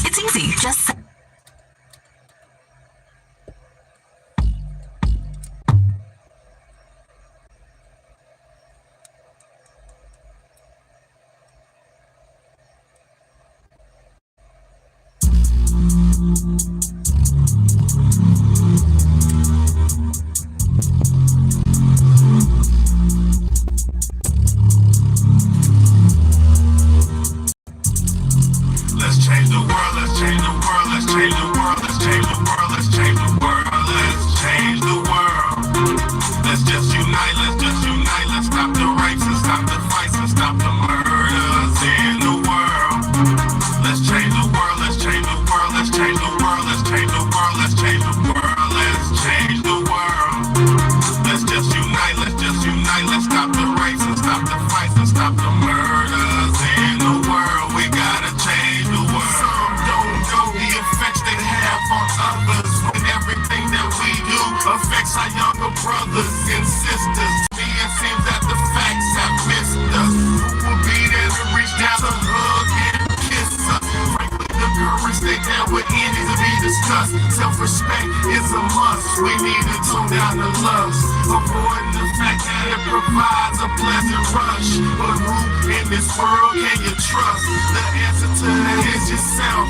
It's easy. Just self-respect is a must. We need to tone down the lust, avoiding the fact that it provides a pleasant rush. But who in this world can you trust? The answer to that is yourself.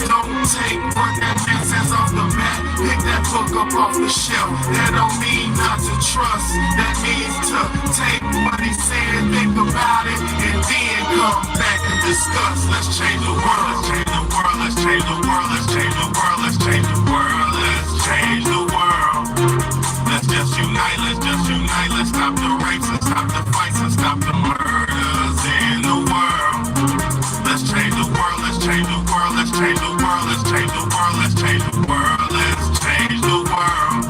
Don't take what that man says off the mat. Pick that book up off the shelf. That don't mean not to trust. That means to take what he said, think about it, and then come back and discuss. Let's change the world. Let's change the world. Let's change the world. Let's change the world. Let's change the world. Let's change the world. Let's just unite. Let's just unite. Let's stop the rapes and stop the fights and stop the murders in the world. Let's change the world. Let's change the world. Let's change the world. Let's change the world. Let's change the world. Let's change the world.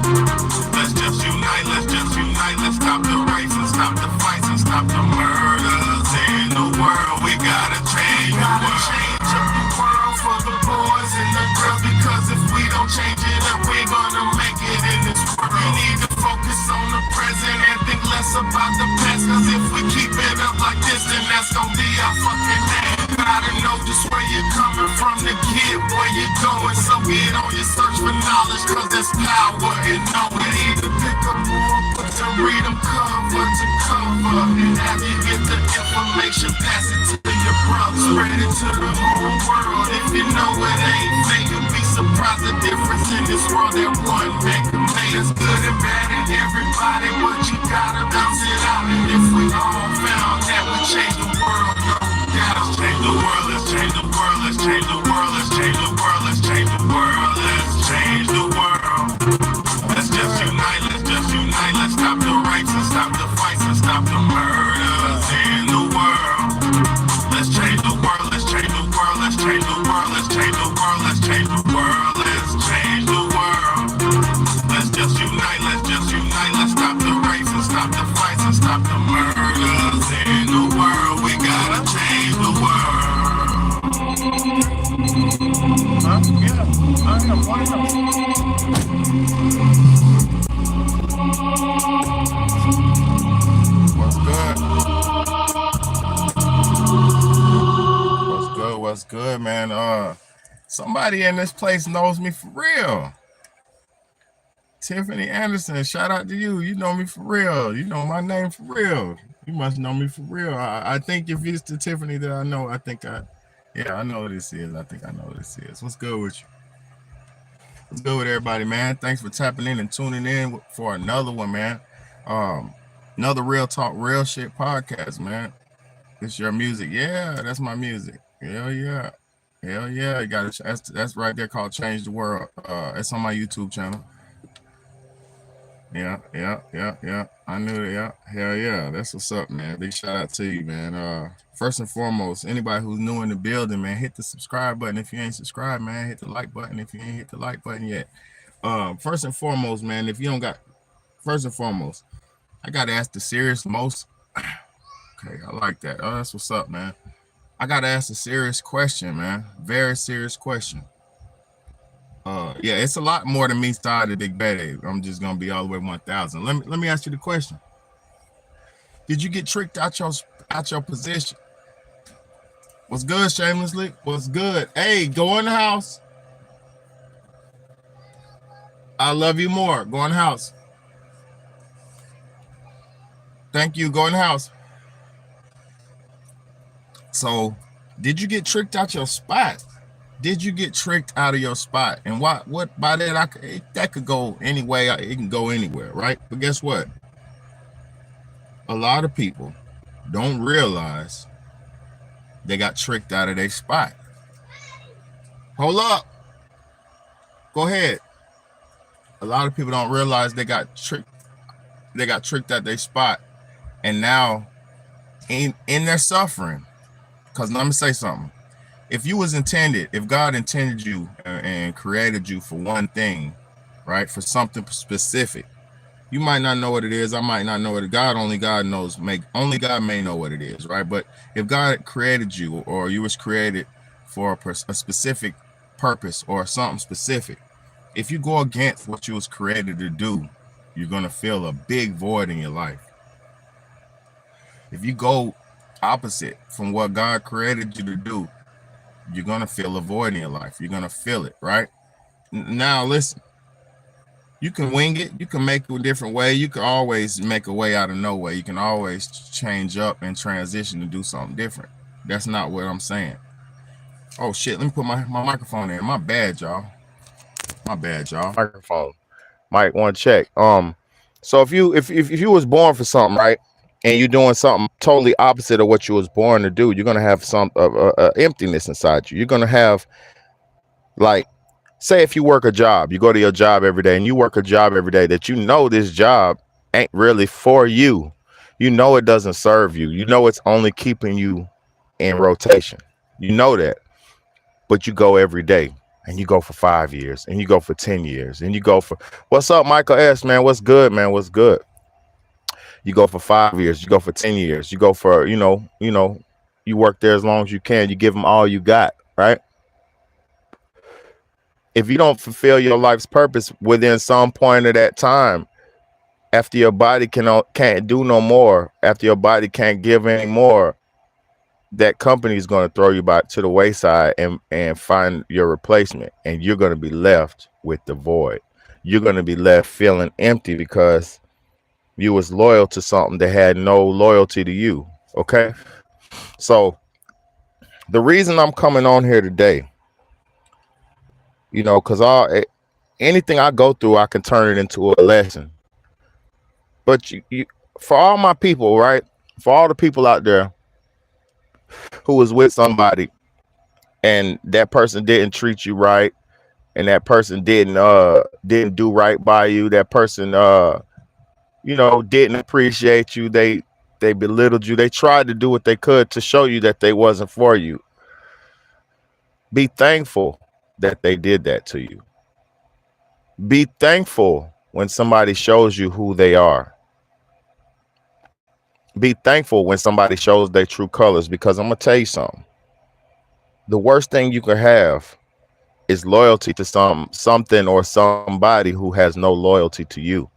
Let's just unite. Let's just unite. Let's stop the rapes and stop the fights and stop the murders in the world. We gotta change the world. Change up the world for the boys and the girls, because if we don't change it up, we're gonna make it in this world. We need to focus on the present and think less about the past, cause if we keep it up like this, then that's gonna be our fucking name. Gotta know just where you're coming from to get where you're going, so get on your search for knowledge, cause there's power in knowing. We need to pick up more books and read them cover to cover, and after you get the information, pass it to your brother. Spread it to the whole world. If you know it ain't fake, you'll be surprised the difference in this world that one man can make. There's good and bad in everybody, but you gotta bounce it out. And if we all found that we change the world, no doubt. Let's change the world. Let's change the world. Let's change the world. Let's change the world. Let's change the world. Let's change the world. Let's just unite. Let's just unite. Let's stop the rapes and stop the fights and stop the murders in the world. Let's change the world. Let's change the world. Let's change the world. Let's change the world. Let's change the world. Let's change the world. Let's just unite. Let's just unite. Let's stop the rapes and stop the fights and stop the murders in the world. We gotta change the world. What's good? What's good, man? Somebody in this place knows me for real. Tiffany Anderson, shout out to you. You know me for real. You know my name for real. You must know me for real. I think if it's the Tiffany that I know, I know what this is. I think I know what this is. What's good with you? What's good with everybody, man? Thanks for tapping in and tuning in for another one, man. Another Real Talk, Real Shit podcast, man. It's your music. Yeah, that's my music. Hell yeah. Hell yeah. You got it. That's right there called Change the World. It's on my YouTube channel. Yeah. I knew it. Yeah. Hell yeah. That's what's up, man. Big shout out to you, man. First and foremost, anybody who's new in the building, man, hit the subscribe button. If you ain't subscribed, man, hit the like button. If you ain't hit the like button yet. First and foremost, man, I got to ask the serious most. Okay, I like that. Oh, that's what's up, man. I got to ask a serious question, man. Very serious question. Yeah, it's a lot more than me started Big Bayday. I'm just gonna be all the way 1,000. Let me ask you the question. Did you get tricked out your position? What's good, shamelessly? What's good? Hey, go in the house. I love you more. Go in the house. Thank you. Go in the house. So, did you get tricked out your spot? Did you get tricked out of your spot? And what by that that could go any way. It can go anywhere, right? But guess what? A lot of people don't realize they got tricked out of their spot. Hold up. Go ahead. A lot of people don't realize they got tricked. They got tricked at their spot, and now in their suffering. Because let me say something. If you was intended, if God intended you and created you for one thing, right, for something specific, you might not know what it is. I might not know what only God knows. Only God may know what it is, right? But if God created you, or you was created for a specific purpose or something specific, if you go against what you was created to do, you're gonna feel a big void in your life. If you go opposite from what God created you to do, you're gonna feel a void in your life. You're gonna feel it, right? Now listen, you can wing it, you can make it a different way, you can always make a way out of no way. You can always change up and transition to do something different. That's not what I'm saying. Oh shit, let me put my microphone in. My bad, y'all. My bad, y'all. Microphone. Might want to check. So if you was born for something, right, and you're doing something totally opposite of what you was born to do, you're gonna have some emptiness inside you. You're gonna have, like, say if you work a job, you go to your job every day and you work a job every day that you know this job ain't really for you. You know it doesn't serve you. You know it's only keeping you in rotation. You know that, but you go every day. And you go for 5 years, and you go for 10 years, and you go for, what's up, Michael S, man? What's good, man? What's good? You go for 5 years, you go for 10 years, you go for, you work there as long as you can. You give them all you got, right? If you don't fulfill your life's purpose within some point of that time, after your body can't do no more, after your body can't give any more, that company is going to throw you back to the wayside and find your replacement, and you're going to be left with the void. You're going to be left feeling empty because you was loyal to something that had no loyalty to you. Okay, so the reason I'm coming on here today, because anything I go through, I can turn it into a lesson. But you for all my people, right, for all the people out there who was with somebody and that person didn't treat you right, and that person didn't do right by you, that person didn't appreciate you, they belittled you, they tried to do what they could to show you that they wasn't for you. Be thankful that they did that to you. Be thankful when somebody shows you who they are. Be thankful when somebody shows their true colors, because I'm gonna tell you something. The worst thing you could have is loyalty to something or somebody who has no loyalty to you.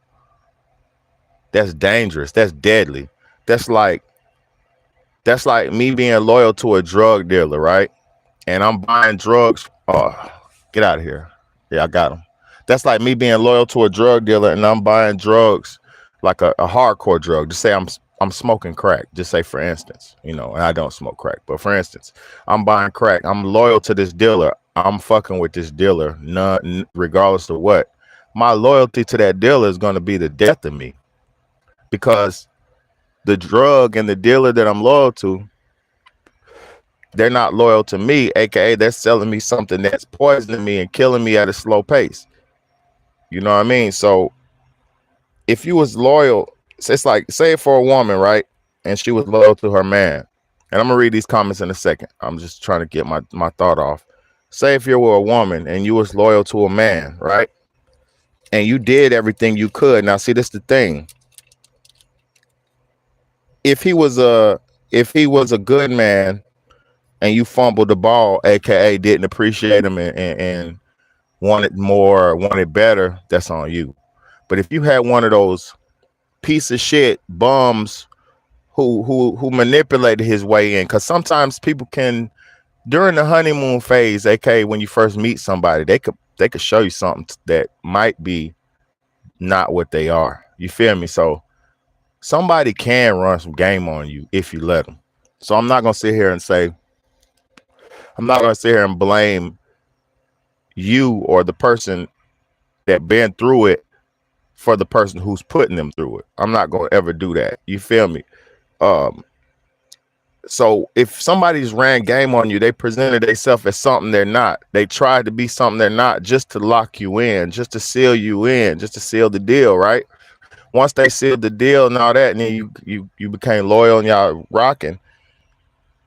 That's dangerous. That's deadly. That's like me being loyal to a drug dealer, right? And I'm buying drugs. Oh, get out of here. Yeah, I got them. That's like me being loyal to a drug dealer and I'm buying drugs, like a hardcore drug. Just say I'm smoking crack. Just say, for instance, and I don't smoke crack, but for instance, I'm buying crack. I'm loyal to this dealer. I'm fucking with this dealer, none, regardless of what. My loyalty to that dealer is going to be the death of me, because the drug and the dealer that I'm loyal to, they're not loyal to me, aka they're selling me something that's poisoning me and killing me at a slow pace. You know what I mean? So if you was loyal, it's like, say for a woman, right? And she was loyal to her man. And I'm gonna read these comments in a second. I'm just trying to get my thought off. Say if you were a woman and you was loyal to a man, right? And you did everything you could. Now, see, this is the thing. If he was a good man and you fumbled the ball, aka didn't appreciate him and wanted more, wanted better, that's on you. But if you had one of those piece of shit bums who manipulated his way in, because sometimes people can during the honeymoon phase, aka when you first meet somebody, they could show you something that might be not what they are. You feel me? So somebody can run some game on you if you let them. So I'm not gonna sit here and blame you or the person that been through it for the person who's putting them through it. I'm not gonna ever do that. You feel me? Um, so if somebody's ran game on you, they presented themselves as something they're not. They tried to be something they're not just to lock you in, just to seal you in, just to seal the deal, right? Once they sealed the deal and all that, and then you became loyal and y'all rocking.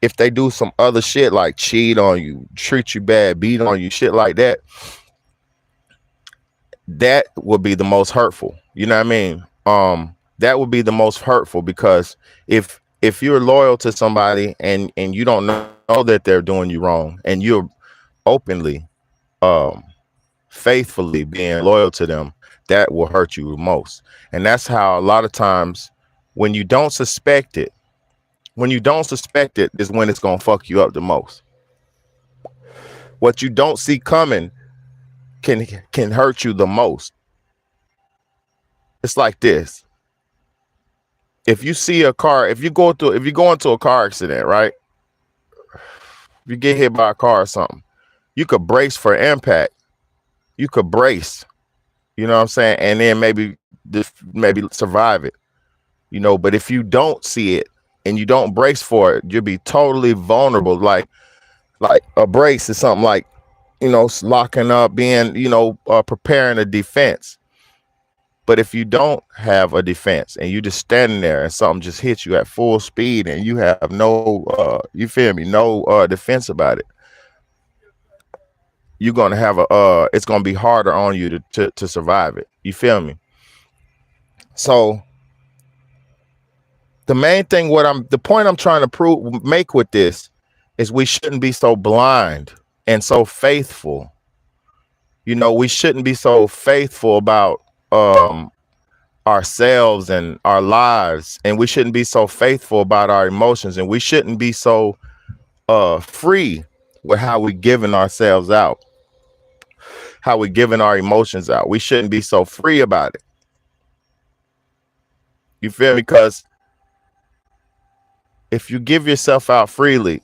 If they do some other shit like cheat on you, treat you bad, beat on you, shit like that, that would be the most hurtful. You know what I mean? That would be the most hurtful because if you're loyal to somebody and you don't know that they're doing you wrong and you're openly, um, faithfully being loyal to them, that will hurt you most. And that's how a lot of times when you don't suspect it, is when it's gonna fuck you up the most. What you don't see coming can hurt you the most. It's like this. If you see a car, if you go into a car accident, right? If you get hit by a car or something, you could brace for impact. You could brace, you know what I'm saying? And then maybe survive it. But if you don't see it and you don't brace for it, you'll be totally vulnerable. Like a brace is something like, locking up, being, preparing a defense. But if you don't have a defense and you just standing there and something just hits you at full speed and you have no, you feel me, no defense about it, you're gonna have it's gonna be harder on you to survive it. You feel me? So the point I'm trying to make with this is we shouldn't be so blind and so faithful. We shouldn't be so faithful about ourselves and our lives, and we shouldn't be so faithful about our emotions, and we shouldn't be so free with how we giving ourselves out, how we giving our emotions out. We shouldn't be so free about it. You feel me? Because if you give yourself out freely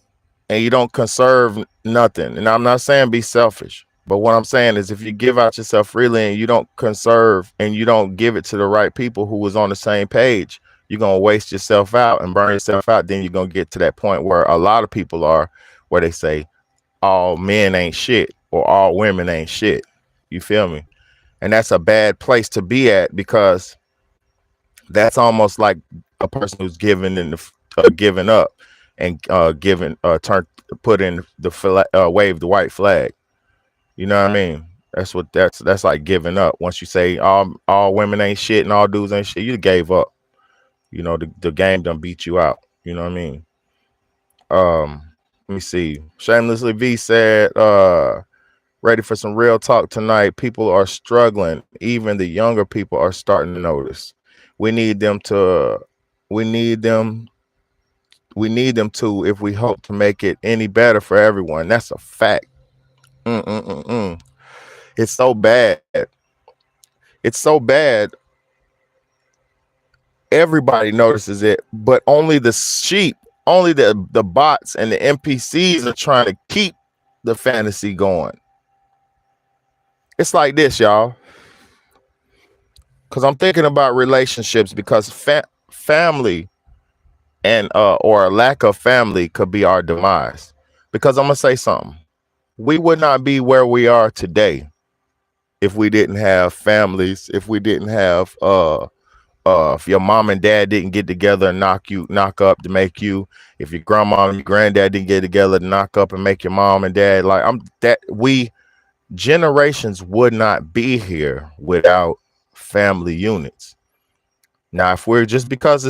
and you don't conserve nothing, and I'm not saying be selfish, but what I'm saying is if you give out yourself freely and you don't conserve and you don't give it to the right people who was on the same page, you're going to waste yourself out and burn yourself out. Then you're going to get to that point where a lot of people are, where they say all men ain't shit or all women ain't shit. You feel me? And that's a bad place to be at, because that's almost like a person who's giving giving up and put in the wave the white flag. You know what I mean? That's like giving up. Once you say all women ain't shit and all dudes ain't shit, you gave up. The game done beat you out. You know what I mean? Let me see. Shamelessly V said, ready for some real talk tonight. People are struggling. Even the younger people are starting to notice. We need them to if we hope to make it any better for everyone. That's a fact. It's so bad. It's so bad. Everybody notices it, but only the sheep, only the bots and the NPCs are trying to keep the fantasy going. It's like this, y'all. Because I'm thinking about relationships, because family and or a lack of family could be our demise. Because I'm gonna say something. We would not be where we are today if we didn't have families, if we didn't have if your mom and dad didn't get together and knock up to make you, if your grandma and your granddad didn't get together to knock up and make your mom and dad, we generations would not be here without family units. Now, if we're just because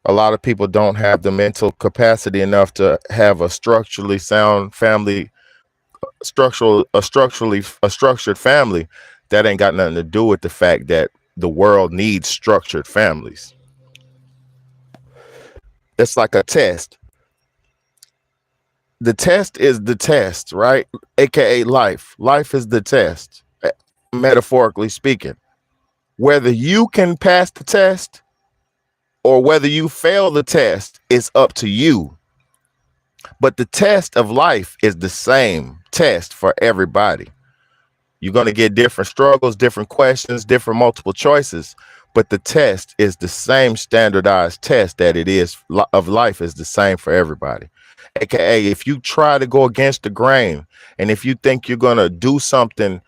a lot of people don't have the mental capacity enough to have a structurally sound family, a structured family, that ain't got nothing to do with the fact that the world needs structured families. It's like a test. the test is the test, right? AKA life. Life is the test, metaphorically speaking. Whether you can pass the test or whether you fail the test is up to you. But the test of life is the same test for everybody. You're going to get different struggles, different questions, different multiple choices. But the test is the same standardized test that it is of life is the same for everybody. AKA, if you try to go against the grain and if you think you're going to do something,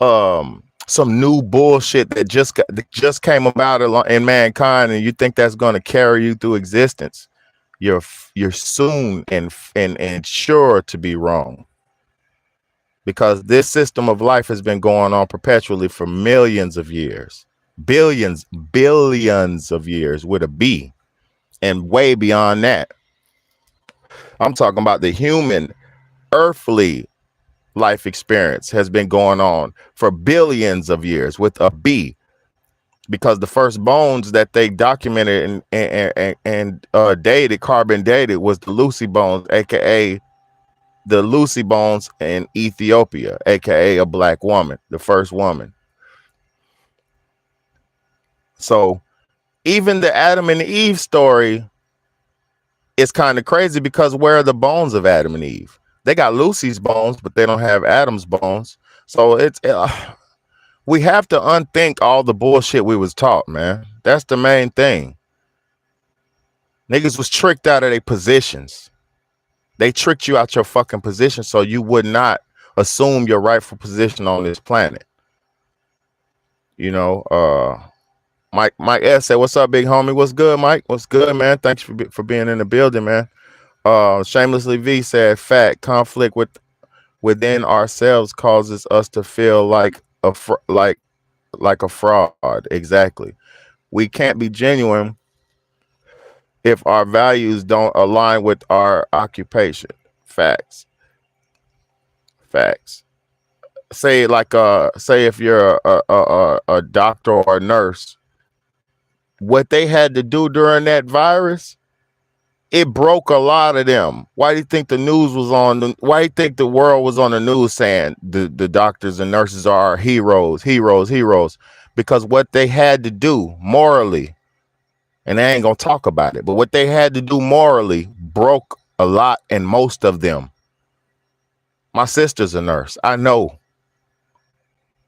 some new bullshit that just came about in mankind, and you think that's going to carry you through existence, you're soon and sure to be wrong. Because this system of life has been going on perpetually for millions of years, billions of years with a B, and way beyond that. I'm talking about the human earthly life experience has been going on for billions of years with a B, because the first bones that they documented and dated, carbon dated, was the Lucy bones, aka the Lucy bones in Ethiopia, aka a black woman, the first woman. So even the Adam and Eve story is kind of crazy, because where are the bones of Adam and Eve? They got Lucy's bones, but they don't have Adam's bones. So we have to unthink all the bullshit we was taught, man. That's the main thing. Niggas was tricked out of their positions. They tricked you out your fucking position so you would not assume your rightful position on this planet. You know, Mike S said, "What's up, big homie? What's good, Mike? What's good, man? Thanks for being in the building, man." Shamelessly V said, "Fact, conflict within ourselves causes us to feel like a fraud." Exactly. We can't be genuine if our values don't align with our occupation. Facts. Say if you're a doctor or a nurse, what they had to do during that virus, it broke a lot of them. Why do you think the news was on? Why do you think the world was on the news saying the doctors and nurses are our heroes? Because what they had to do morally, and they ain't gonna talk about it, but what they had to do morally broke a lot and most of them. My sister's a nurse. I know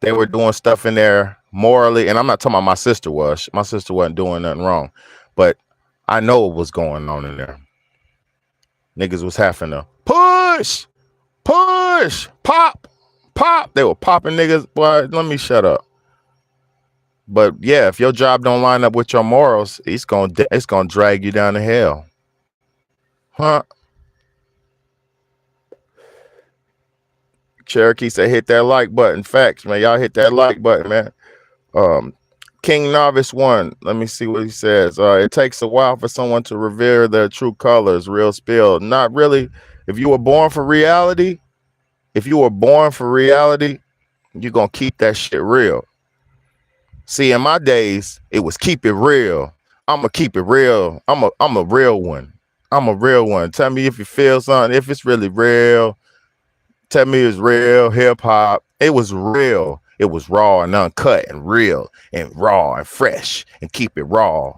they were doing stuff in there morally, and I'm not talking about my sister was. My sister wasn't doing nothing wrong, but I know what was going on in there. Niggas was having to push, pop. They were popping niggas. Boy, let me shut up. But yeah, if your job don't line up with your morals, it's gonna drag you down to hell. Huh? Cherokee said, "Hit that like button." Facts, man. Y'all hit that like button, man. King Novice 1. Let me see what he says. It takes a while for someone to revere their true colors. Real spill. Not really. If you were born for reality, you're gonna keep that shit real. See, in my days, it was keep it real. I'm gonna keep it real. I'm a real one. Tell me if you feel something. If it's really real, tell me it's real. Hip hop. It was real. It was raw and uncut and real and raw and fresh and keep it raw.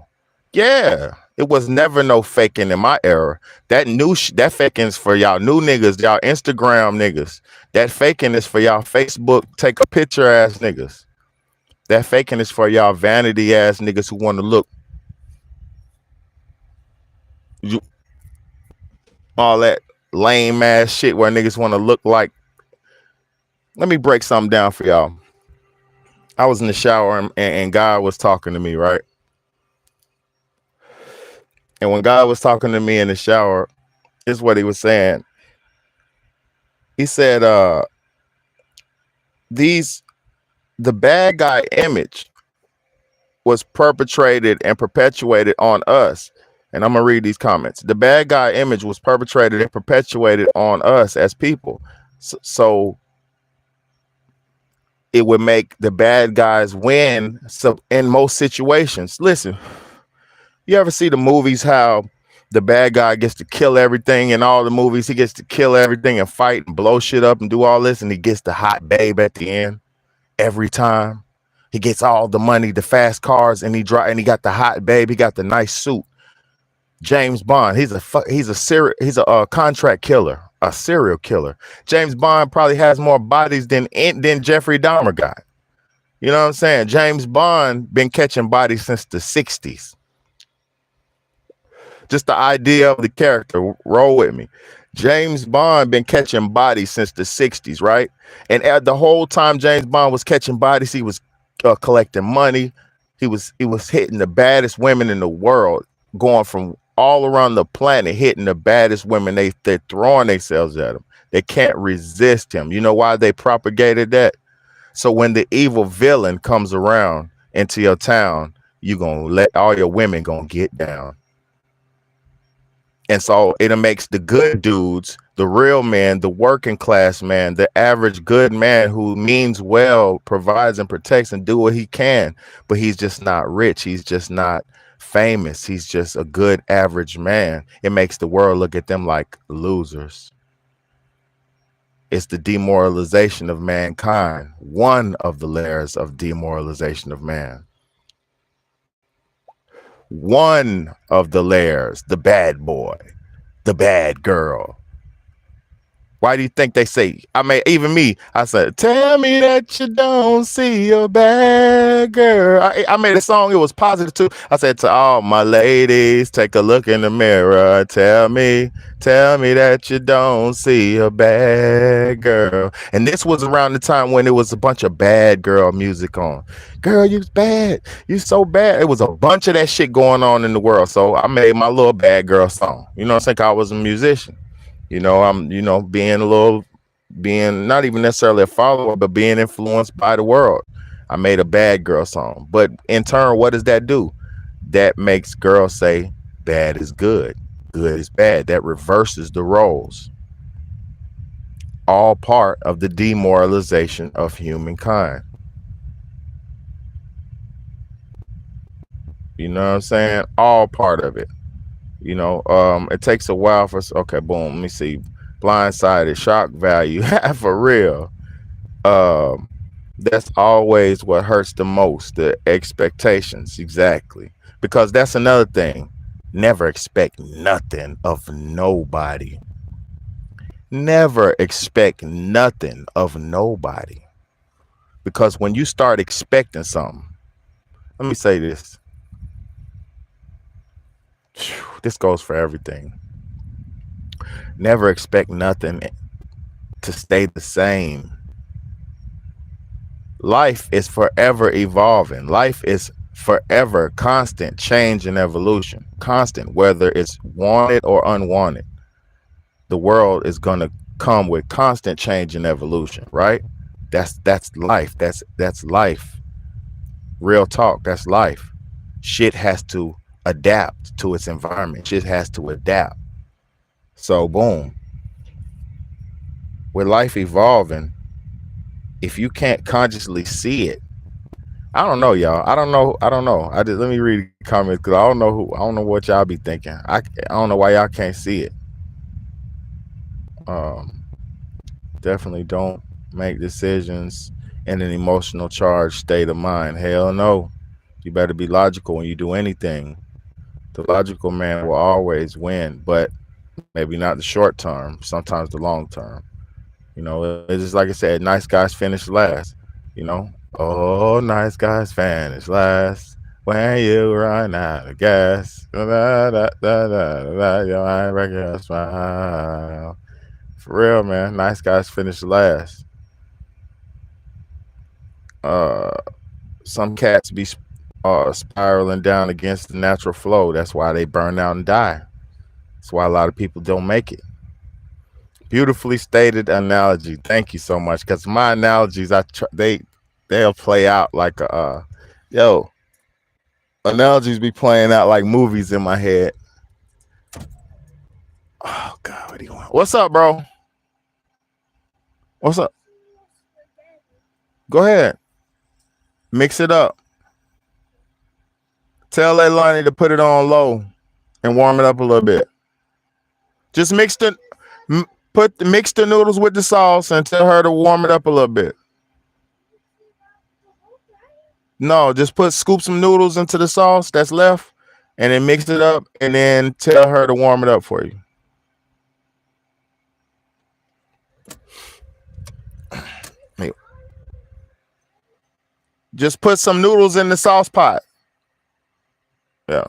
Yeah, it was never no faking in my era. That that faking is for y'all new niggas, y'all Instagram niggas. That faking is for y'all Facebook take a picture ass niggas. That faking is for y'all vanity ass niggas who want to look all that lame ass shit where niggas want to look like. Let me break something down for y'all. I was in the shower and God was talking to me, right? And when God was talking to me in the shower, this is what he was saying. He said, the bad guy image was perpetrated and perpetuated on us. And I'm going to read these comments. The bad guy image was perpetrated and perpetuated on us as people. So it would make the bad guys win. So in most situations, listen, you ever see the movies how The bad guy gets to kill everything in all the movies. He gets to kill everything and fight and blow shit up and do all this, and he gets the hot babe at the end every time. He gets all the money, the fast cars, and he got the hot babe. He got the nice suit. James Bond. He's a contract killer, a serial killer. James Bond probably has more bodies than Jeffrey Dahmer got. You know what I'm saying? James Bond been catching bodies since the 60s. Just the idea of the character, roll with me. James Bond been catching bodies since the 60s, right? And at the whole time James Bond was catching bodies, he was collecting money. He was hitting the baddest women in the world, going from all around the planet, hitting the baddest women. They're throwing themselves at him. They can't resist him. You know why they propagated that? So when the evil villain comes around into your town, you gonna let all your women gonna get down. And so it makes the good dudes, the real man, the working class man, the average good man who means well, provides and protects and do what he can, but he's just not rich. He's just not famous. He's just a good average man. It makes the world look at them like losers. It's the demoralization of mankind. One of the layers of demoralization of man. One of the layers, the bad boy, the bad girl. Why do you think they say, even me, I said, tell me that you don't see a bad girl. I made a song, it was positive too. I said to all my ladies, take a look in the mirror. Tell me that you don't see a bad girl. And this was around the time when it was a bunch of bad girl music on. Girl, you's bad. You so bad. It was a bunch of that shit going on in the world. So I made my little bad girl song. You know what I'm saying? I was a musician. You know, I'm, being not even necessarily a follower, but being influenced by the world. I made a bad girl song. But in turn, what does that do? That makes girls say bad is good, good is bad. That reverses the roles. All part of the demoralization of humankind. You know what I'm saying? All part of it. It takes a while for okay, boom, let me see. Blindsided, shock value. For real. That's always what hurts the most, the expectations. Exactly. Because that's another thing. Never expect nothing of nobody. Never expect nothing of nobody. Because when you start expecting something, let me say this. This goes for everything. Never expect nothing to stay the same. Life is forever evolving. Life is forever constant change and evolution. Constant, whether it's wanted or unwanted. The world is going to come with constant change and evolution, right? That's life. That's life. Real talk, that's life. Shit has to adapt to its environment. Shit has to adapt. So boom. With life evolving, if you can't consciously see it, I don't know, y'all. I don't know. Let me read the comments because I don't know what y'all be thinking. I don't know why y'all can't see it. Definitely don't make decisions in an emotional charged state of mind. Hell no. You better be logical when you do anything. The logical man will always win, but maybe not the short term, sometimes the long term. It's just like I said, nice guys finish last. Oh, nice guys finish last when you run out of gas. I reckon a smile. For real, man. Nice guys finish last. Some cats be spiraling down against the natural flow. That's why they burn out and die. That's why a lot of people don't make it. Beautifully stated analogy. Thank you so much. Because my analogies, they'll play out like analogies be playing out like movies in my head. Oh God, what do you want? What's up, bro? What's up? Go ahead. Mix it up. Tell Leilani to put it on low. and warm it up a little bit. Just mix the noodles with the sauce and tell her to warm it up a little bit. No, just scoop some noodles into the sauce that's left, and then mix it up, and then tell her to warm it up for you. Just put some noodles in the sauce pot. Yeah.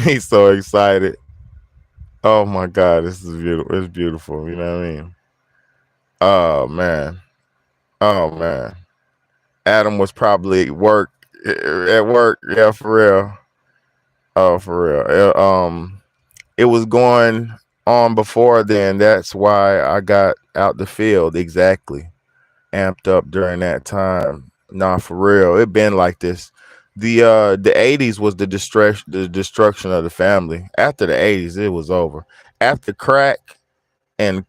He's so excited. Oh my God, this is beautiful. It's beautiful. You know what I mean? Oh man. Oh man. Adam was probably at work. Yeah, for real. Oh, for real. It was going on before then. That's why I got out the field. Exactly. Amped up during that time. Nah, for real. It been like this. The 80s was the destruction of the family. After the 80s, it was over. After crack and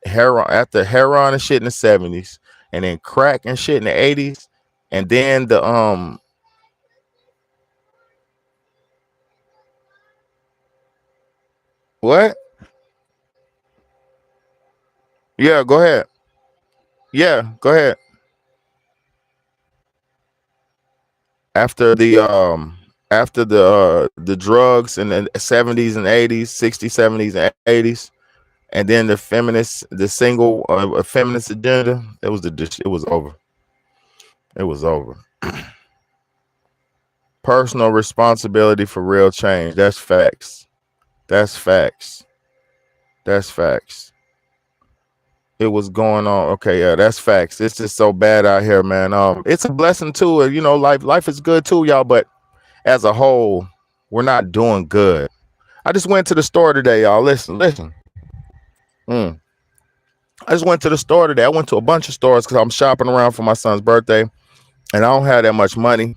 heroin, after heroin and shit in the 70s, and then crack and shit in the 80s, and then the what? Yeah, go ahead. Yeah, go ahead. After the drugs in the 70s and 80s, 60s, 70s and 80s, and then the single feminist agenda, it was over. It was over. Personal responsibility for real change. That's facts. That's facts. That's facts. It was going on. Okay, yeah, that's facts. It's just so bad out here, man. It's a blessing too. You know, life is good too, y'all. But as a whole, we're not doing good. I just went to the store today, y'all. Listen. I just went to the store today. I went to a bunch of stores because I'm shopping around for my son's birthday, and I don't have that much money,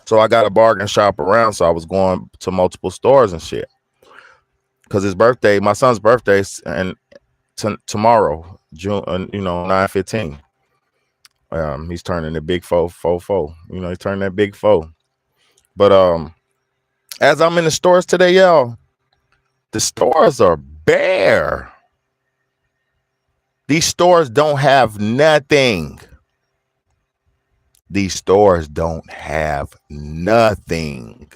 so I got a bargain shop around. So I was going to multiple stores and shit because my son's birthday, and tomorrow, June, 9/15. He's turning the big four. You know, he's turning that big four. But as I'm in the stores today, y'all, the stores are bare. These stores don't have nothing. These stores don't have nothing.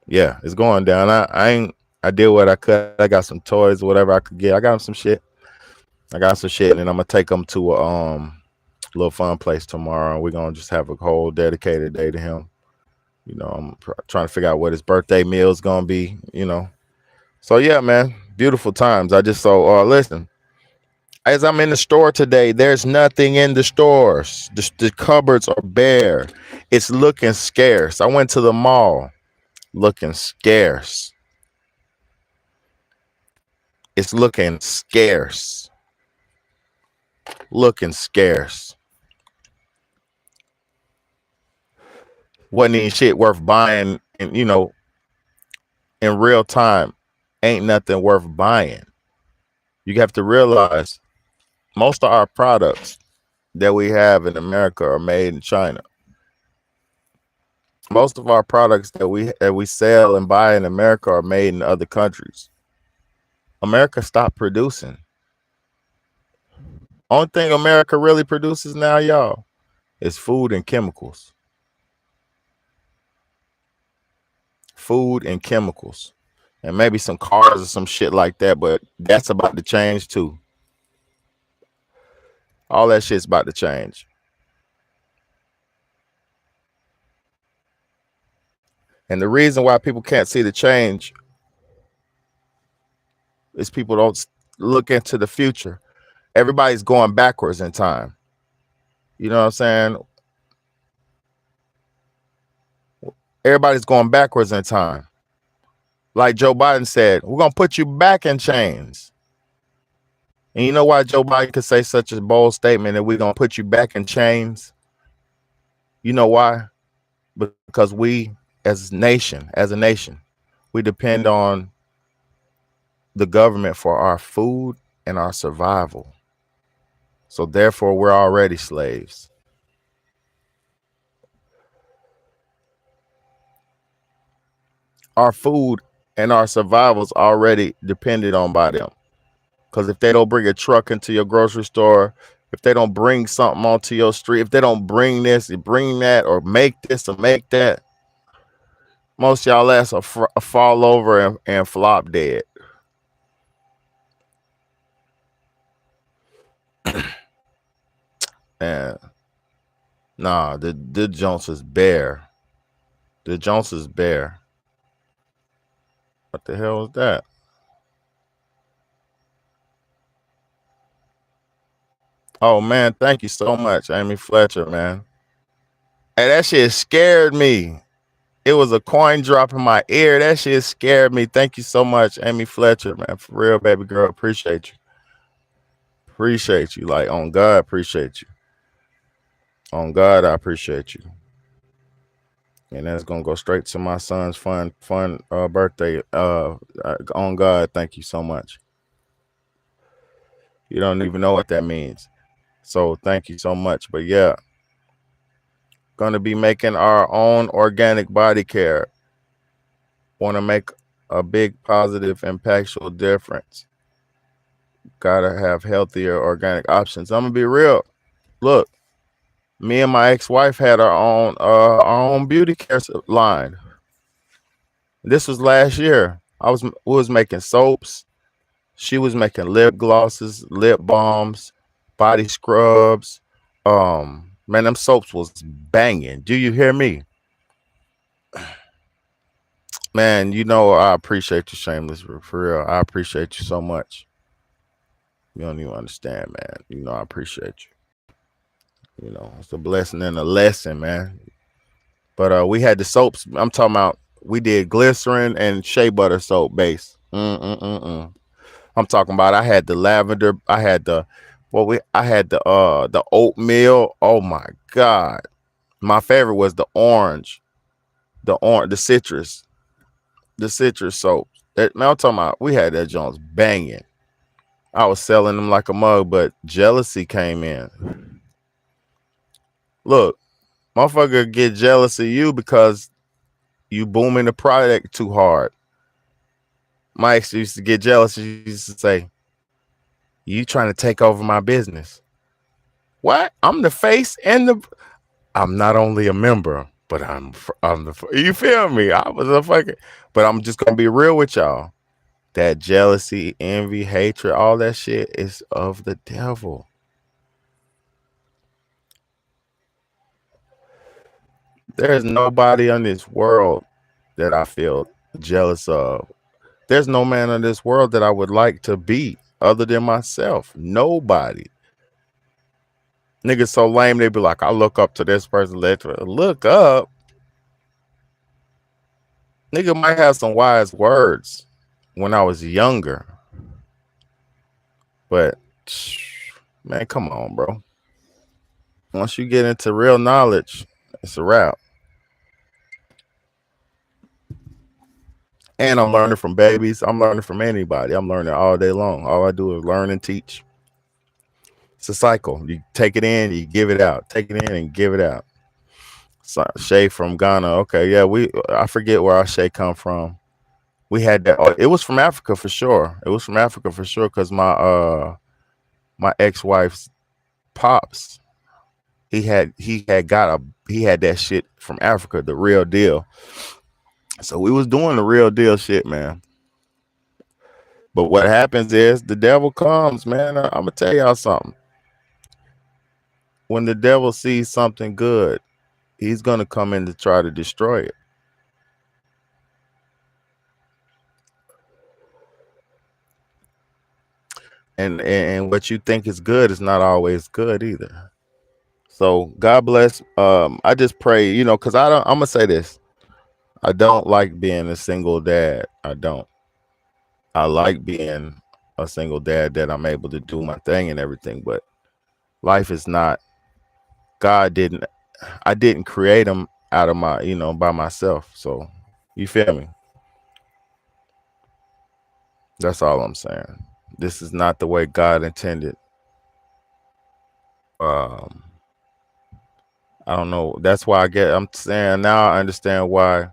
Yeah, it's going down. I did what I could. I got some toys, whatever I could get. I got some shit. And I'm gonna take them to a little fun place tomorrow. And we're gonna just have a whole dedicated day to him. You know, I'm trying to figure out what his birthday meal is gonna be. You know, so yeah, man, beautiful times. I just listen. As I'm in the store today, there's nothing in the stores. The cupboards are bare. It's looking scarce. I went to the mall, looking scarce. It's looking scarce. Looking scarce. Wasn't any shit worth buying, and in real time, ain't nothing worth buying. You have to realize most of our products that we have in America are made in China. Most of our products that we sell and buy in America are made in other countries. America stopped producing. Only thing America really produces now, y'all, is food and chemicals. Food and chemicals. And maybe some cars or some shit like that, but that's about to change too. All that shit's about to change. And the reason why people can't see the change is people don't look into the future. Everybody's going backwards in time. You know what I'm saying? Everybody's going backwards in time. Like Joe Biden said, we're going to put you back in chains. And you know why Joe Biden could say such a bold statement that we're going to put you back in chains? You know why? Because we, as a nation, we depend on the government for our food and our survival. So therefore, we're already slaves. Our food and our survival's already depended on by them. Because if they don't bring a truck into your grocery store, if they don't bring something onto your street, if they don't bring this and bring that, or make this or make that, most of y'all ass will fall over and flop dead. And nah, the Jones is bare. The Jones is bare. What the hell was that? Oh man, thank you so much, Amy Fletcher, man. Hey, that shit scared me. It was a coin drop in my ear. That shit scared me. Thank you so much, Amy Fletcher, man. For real, baby girl. Appreciate you. Appreciate you. Like, on God, appreciate you. On God, I appreciate you. And that's gonna go straight to my son's fun birthday. On God, thank you so much. You don't even know what that means. So thank you so much. But yeah, gonna be making our own organic body care. Want to make a big positive impactful difference. Gotta have healthier organic options. I'm gonna be real. Look, me and my ex-wife had our own beauty care line. This was last year. We was making soaps. She was making lip glosses, lip balms, body scrubs. Man, them soaps was banging. Do you hear me? Man, you know I appreciate you, Shameless, for real. I appreciate you so much. You don't even understand, man. You know I appreciate you. You know, it's a blessing and a lesson, man. But we had the soaps. I'm talking about we did glycerin and shea butter soap base. I'm talking about I had the lavender, I had the the oatmeal. Oh my God. My favorite was the orange. The citrus. The citrus soap. Man, I'm talking about we had that Jones banging. I was selling them like a mug, but jealousy came in. Look, motherfucker get jealous of you because you booming the product too hard. My ex used to get jealous. She used to say, "You trying to take over my business?" What? I'm the face and I'm not only a member, but I'm the. You feel me? I was a fucking. But I'm just gonna be real with y'all. That jealousy, envy, hatred, all that shit is of the devil. There's nobody on this world that I feel jealous of. There's no man in this world that I would like to be other than myself. Nobody. Niggas so lame, they be like, I look up to this person. Look up. Nigga might have some wise words when I was younger. But, man, come on, bro. Once you get into real knowledge, it's a wrap. And I'm learning from babies. I'm learning from anybody. I'm learning all day long. All I do is learn and teach. It's a cycle. You take it in, you give it out. Take it in and give it out. So, Shay from Ghana. Okay, yeah, I forget where our Shay come from. We had that. It was from Africa for sure. It was from Africa for sure because my ex-wife's pops, he had that shit from Africa, the real deal. So we was doing the real deal shit, man. But what happens is the devil comes, man. I'm gonna tell y'all something. When the devil sees something good, he's gonna come in to try to destroy it. And what you think is good is not always good either. So God bless. I just pray, because I'm gonna say this. I don't like being a single dad. I don't. I like being a single dad that I'm able to do my thing and everything, but life is not. I didn't create him out of my, by myself. So you feel me? That's all I'm saying. This is not the way God intended. Um, I don't know. That's why I'm saying now I understand why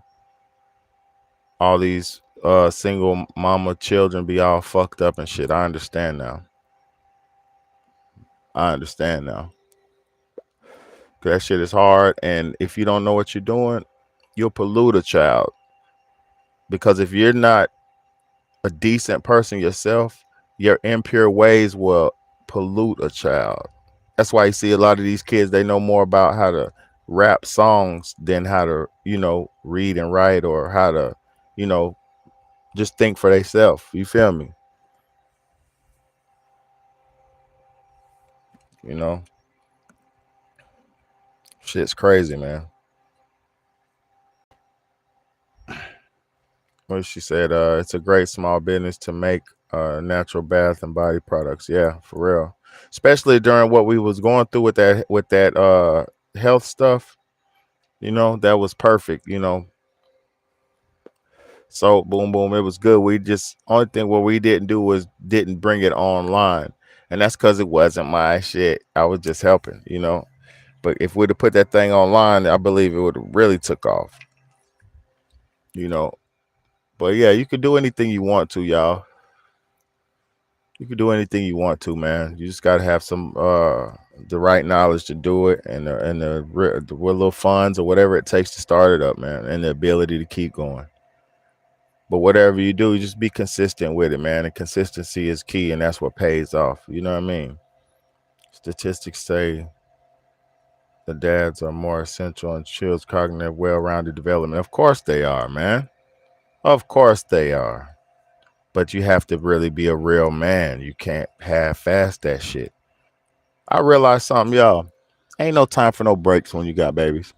all these single mama children be all fucked up and shit. I understand now. I understand now. 'Cause that shit is hard, and if you don't know what you're doing, you'll pollute a child. Because if you're not a decent person yourself, your impure ways will pollute a child. That's why you see a lot of these kids, they know more about how to rap songs than how to, read and write, or how to, you know, just think for themselves. You feel me? You know, shit's crazy, man. What she said, it's a great small business to make natural bath and body products. Yeah, for real. Especially during what we was going through with that health stuff. That was perfect. So boom, boom, it was good. We just only thing what we didn't do was didn't bring it online, and that's because it wasn't my shit. I was just helping. But if we'd have put that thing online, I believe it would have really took off. You know. But yeah, you can do anything you want to, y'all. You can do anything you want to, man. You just gotta have some the right knowledge to do it, and the little funds or whatever it takes to start it up, man, and the ability to keep going. But whatever you do, just be consistent with it, man. And consistency is key, and that's what pays off. You know what I mean? Statistics say the dads are more essential in children's cognitive, well-rounded development. Of course they are, man. Of course they are. But you have to really be a real man. You can't half-ass that shit. I realized something, y'all. Ain't no time for no breaks when you got babies.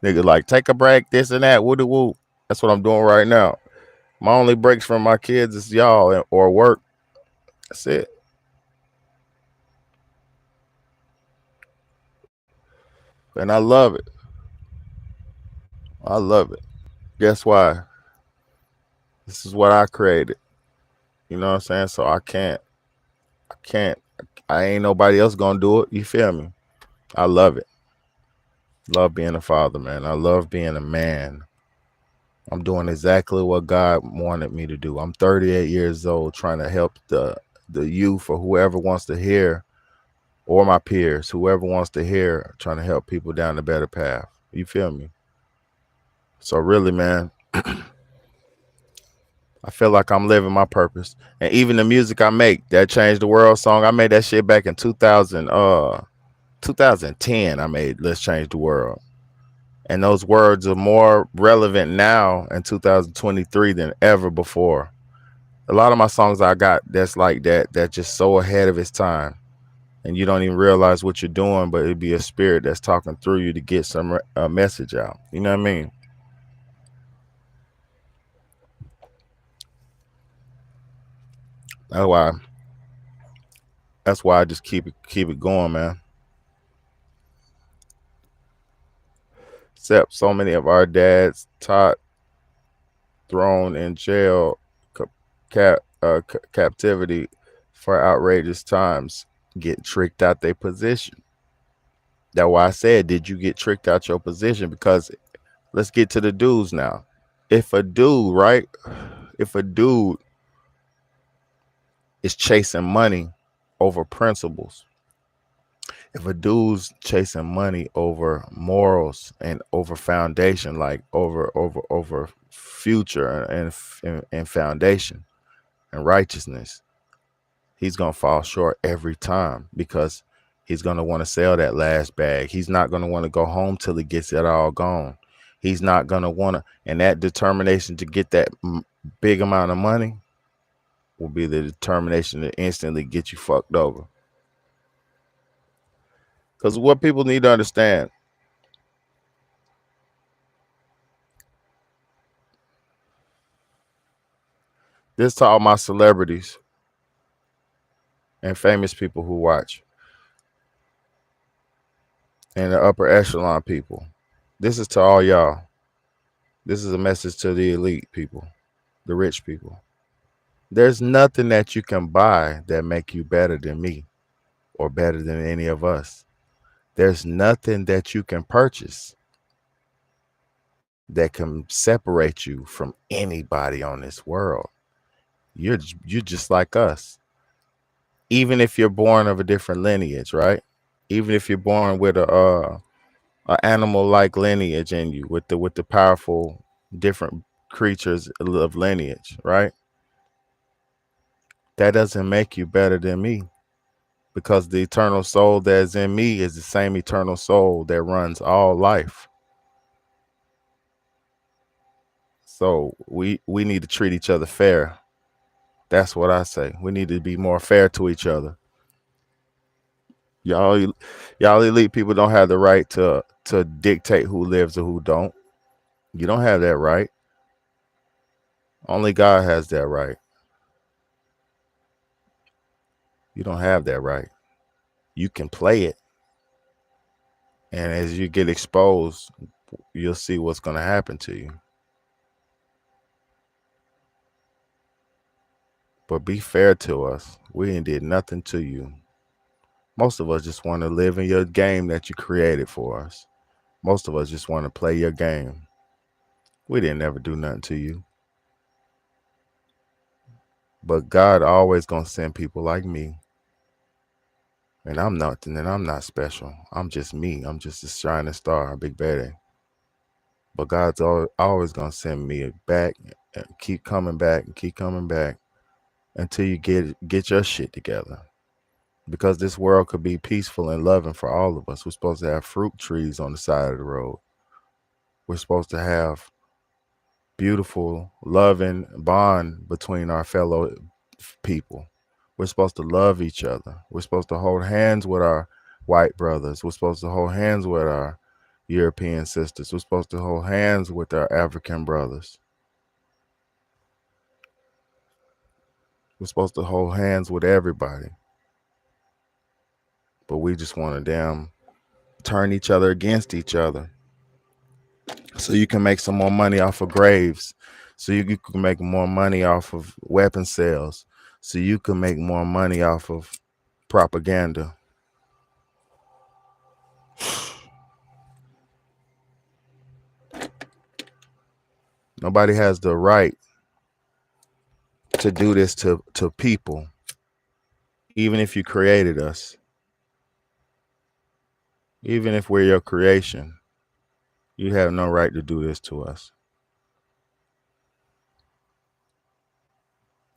Nigga, like, take a break, this and that, woody woo. That's what I'm doing right now. My only breaks from my kids is y'all or work. That's it. And I love it. I love it. Guess why? This is what I created. You know what I'm saying? So I can't, I ain't nobody else gonna do it. You feel me? I love it. Love being a father, man. I love being a man. I'm doing exactly what God wanted me to do. I'm 38 years old trying to help the youth or whoever wants to hear, or my peers, whoever wants to hear, trying to help people down the better path. You feel me? So really, man, I feel like I'm living my purpose. And even the music I make, that Changed the World song, I made that shit back in 2010. I made Let's Change the World. And those words are more relevant now in 2023 than ever before. A lot of my songs I got that's like that's just so ahead of its time. And you don't even realize what you're doing, but it'd be a spirit that's talking through you to get some message out. You know what I mean? That's why. That's why I just keep it going, man. Except so many of our dads taught, thrown in jail, captivity for outrageous times, get tricked out their position. That's why I said, did you get tricked out your position? Because let's get to the dudes now. If a dude, right? If a dude is chasing money over principles, if a dude's chasing money over morals and over foundation, like over future and foundation and righteousness, he's gonna fall short every time, because he's gonna want to sell that last bag. He's not gonna want to go home till he gets it all gone. He's not gonna want to, and that determination to get that big amount of money will be the determination to instantly get you fucked over. Because what people need to understand, this to all my celebrities and famous people who watch, and the upper echelon people. This is to all y'all. This is a message to the elite people, the rich people. There's nothing that you can buy that make you better than me or better than any of us. There's nothing that you can purchase that can separate you from anybody on this world. You're just like us. Even if you're born of a different lineage, right? Even if you're born with a animal like lineage in you, with the powerful different creatures of lineage, right? That doesn't make you better than me, because the eternal soul that's in me is the same eternal soul that runs all life. So we need to treat each other fair. That's what I say. We need to be more fair to each other. Y'all elite people don't have the right to dictate who lives or who don't. You don't have that right. Only God has that right. You don't have that right. You can play it, and as you get exposed, you'll see what's going to happen to you. But be fair to us. We ain't did nothing to you. Most of us just want to live in your game that you created for us. Most of us just want to play your game. We didn't ever do nothing to you. But God always gonna send people like me. And I'm nothing, and I'm not special. I'm just me. I'm just a shining star, a big baddie. But God's always gonna send me back and keep coming back and keep coming back until you get your shit together. Because this world could be peaceful and loving for all of us. We're supposed to have fruit trees on the side of the road. We're supposed to have beautiful, loving bond between our fellow people. We're supposed to love each other. We're supposed to hold hands with our white brothers. We're supposed to hold hands with our European sisters. We're supposed to hold hands with our African brothers. We're supposed to hold hands with everybody. But we just want to damn turn each other against each other, so you can make some more money off of graves, so you can make more money off of weapon sales, so you can make more money off of propaganda. Nobody has the right to do this to people, even if you created us, even if we're your creation. You have no right to do this to us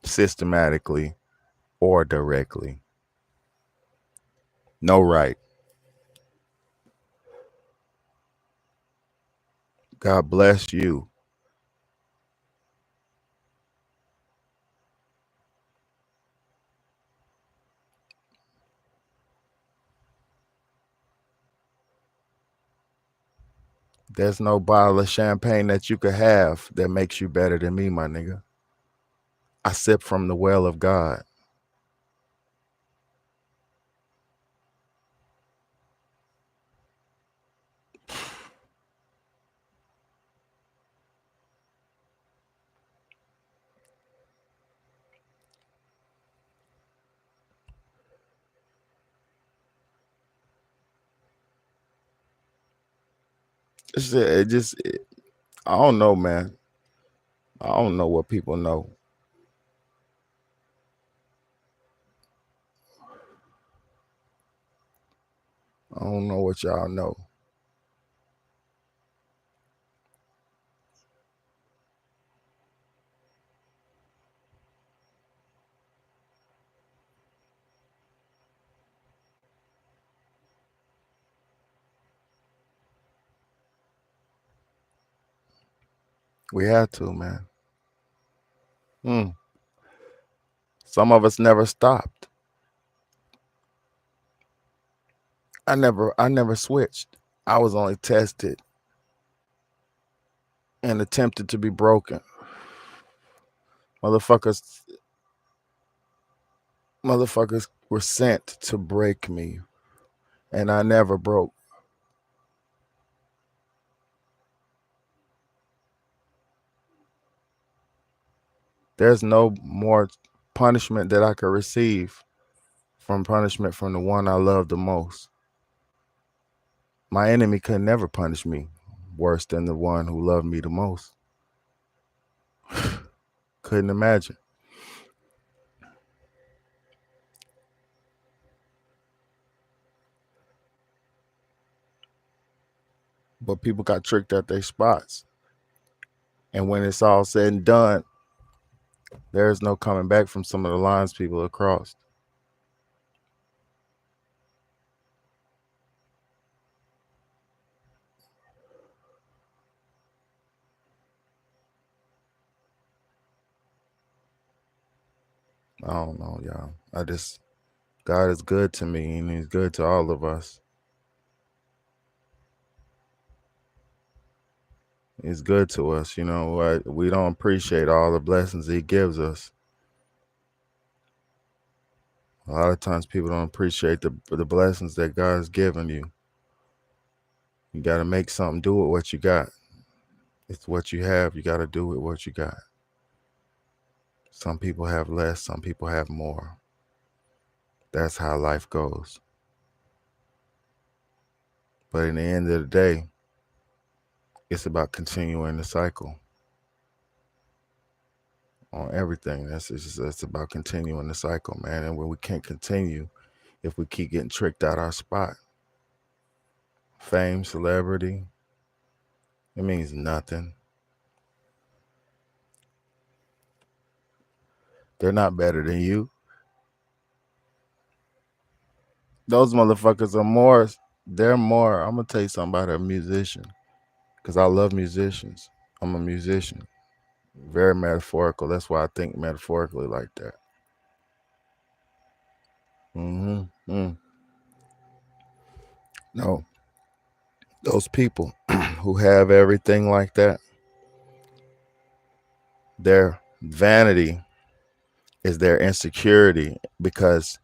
systematically or directly. No right. God bless you. There's no bottle of champagne that you could have that makes you better than me, my nigga. I sip from the well of God. I don't know, man. I don't know what people know. I don't know what y'all know. We had to, man. Mm. Some of us never stopped. I never switched. I was only tested and attempted to be broken. Motherfuckers motherfuckers were sent to break me, and I never broke. There's no more punishment that I could receive from punishment from the one I love the most. My enemy could never punish me worse than the one who loved me the most. Couldn't imagine. But people got tricked at their spots. And when it's all said and done, there's no coming back from some of the lines people have crossed. I don't know, y'all. God is good to me and he's good to all of us. He's good to us, you know. We don't appreciate all the blessings he gives us. A lot of times people don't appreciate the blessings that God's given you. You got to make something do with what you got. It's what you have. You got to do with what you got. Some people have less. Some people have more. That's how life goes. But in the end of the day, it's about continuing the cycle on everything. That's about continuing the cycle, man. And when we can't continue, if we keep getting tricked out our spot, fame, celebrity, it means nothing. They're not better than you. Those motherfuckers are more. They're more. I'm gonna tell you something about a musician, because I love musicians. I'm a musician. Very metaphorical. That's why I think metaphorically like that. No, those people who have everything like that, their vanity is their insecurity, because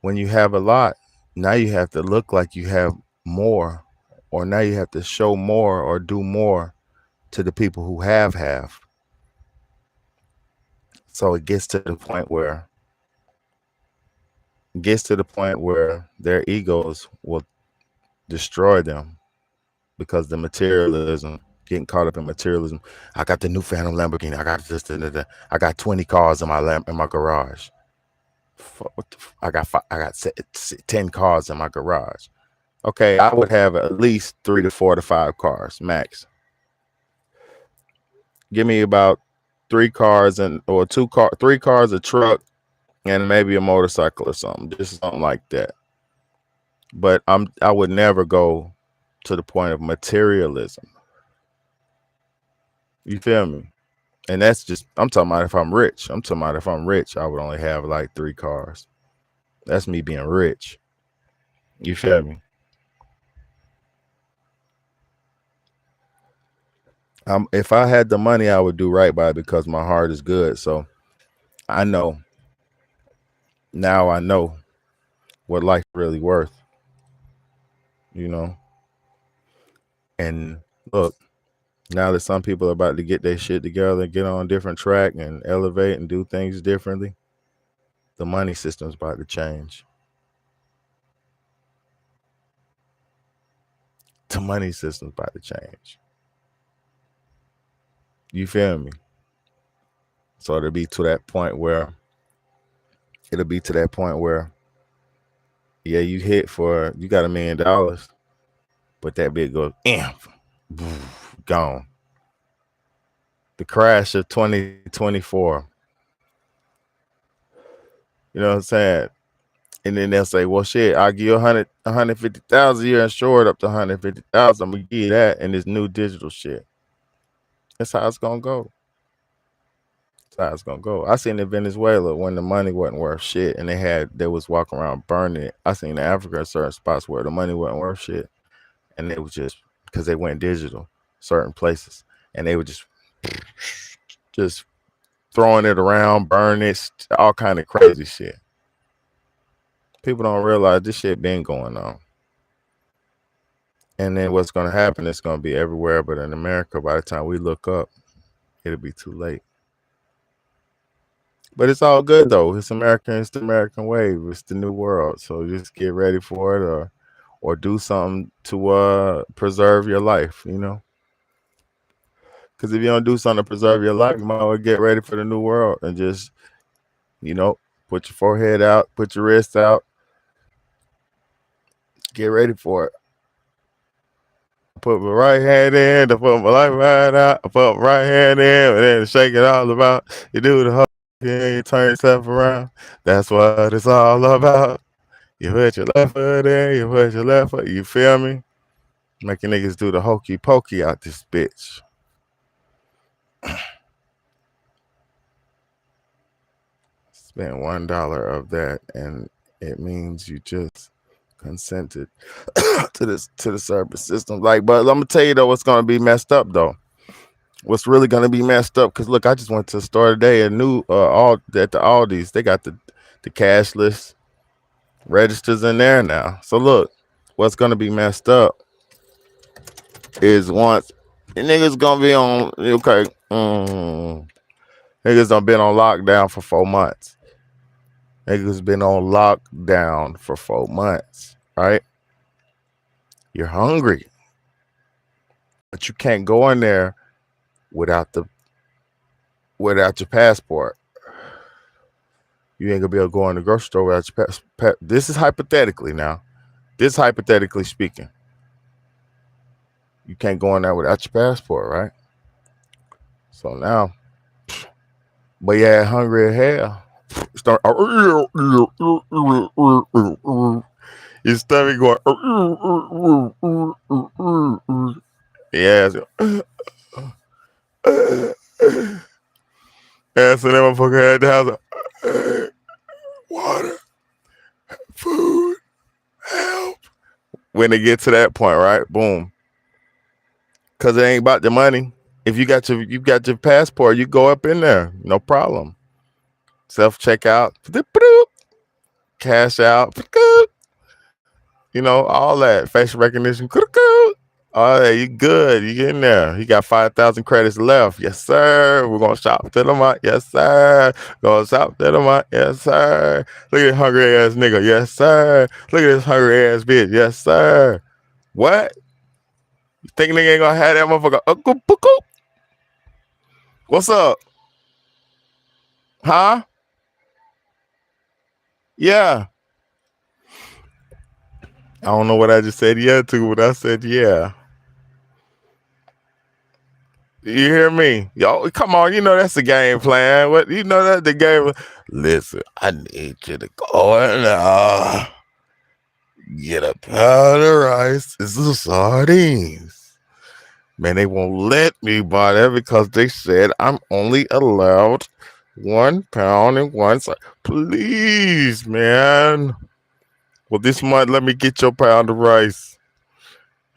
when you have a lot, now you have to look like you have more, or now you have to show more or do more to the people who have half. So it gets to the point where their egos will destroy them, because the materialism, getting caught up in materialism. I got the new Phantom Lamborghini. I got this. I got 20 cars in my garage. I got 10 cars in my garage. Okay, I would have at least 3 to 4 to 5 cars max. Give me about 3 cars or 3 cars, a truck, and maybe a motorcycle or something, just something like that. But I would never go to the point of materialism. You feel me? And that's just, I'm talking about if I'm rich. I would only have like 3 cars. That's me being rich. You feel me? If I had the money, I would do right by it, because my heart is good. So I know what life really worth, you know. And look, now that some people are about to get their shit together, get on a different track and elevate and do things differently, the money system's about to change. The money system's about to change. You feel me? So it'll be to that point where yeah, you got $1 million, but that bit goes gone. The crash of 2024. You know what I'm saying? And then they'll say, well, shit, I'll give you 150,000 a year, insured up to 150,000. I'm gonna give you that in this new digital shit. That's how it's gonna go. I seen in Venezuela when the money wasn't worth shit, and they was walking around burning it. I seen in Africa certain spots where the money wasn't worth shit, and they was just, because they went digital, certain places, and they were just throwing it around, burning it, all kind of crazy shit. People don't realize this shit been going on. And then what's going to happen, it's going to be everywhere, but in America, by the time we look up, it'll be too late. But it's all good though. It's American. It's the American way. It's the new world. So just get ready for it, or do something to preserve your life. Because if you don't do something to preserve your life, you might well get ready for the new world and just you know put your forehead out, put your wrist out, get ready for it. Put my right hand in, to put my left hand out, I put my right hand in, and then shake it all about. You do the whole thing, you turn yourself around. That's what it's all about. You put your left foot in, you put your left foot, you feel me? Making niggas do the hokey pokey out this bitch. Spend $1 of that, and it means you just consented to the service system. Like, but let me tell you though, what's gonna be messed up though. What's really gonna be messed up? Cause look, I just went to the store today and new all at the Aldi's. They got the cashless registers in there now. So look, what's gonna be messed up is once the niggas gonna be on okay. Niggas done been on lockdown for 4 months. Niggas been on lockdown for 4 months, right? You're hungry, but you can't go in there without your passport. You ain't gonna be able to go in the grocery store without your passport. This is hypothetically now. This hypothetically speaking. You can't go in there without your passport, right? So now, but yeah, hungry as hell. Start your stomach going. Yeah. Yeah, so that motherfucker had the house. Water, food, help. When they get to that point, right? Boom. Cause it ain't about the money. If you got your passport, you go up in there, no problem. Self checkout, cash out, all that facial recognition. All that, you good. You get in there. You got 5,000 credits left. Yes, sir. We're gonna shop to the month. Yes, sir. Gonna shop to the month. Yes, sir. Look at this hungry ass nigga. Yes, sir. Look at this hungry ass bitch. Yes, sir. What? You think nigga ain't gonna have that motherfucker? What's up? Huh? Yeah. I don't know what I just said yeah to, but I said yeah. You hear me? Yo, come on, that's the game plan. What that's the game. Listen, I need you to go and get a pound of rice and some sardines. Man, they won't let me buy that because they said I'm only allowed 1 pound and 1 side. Please, man. Well, this month, let me get your pound of rice.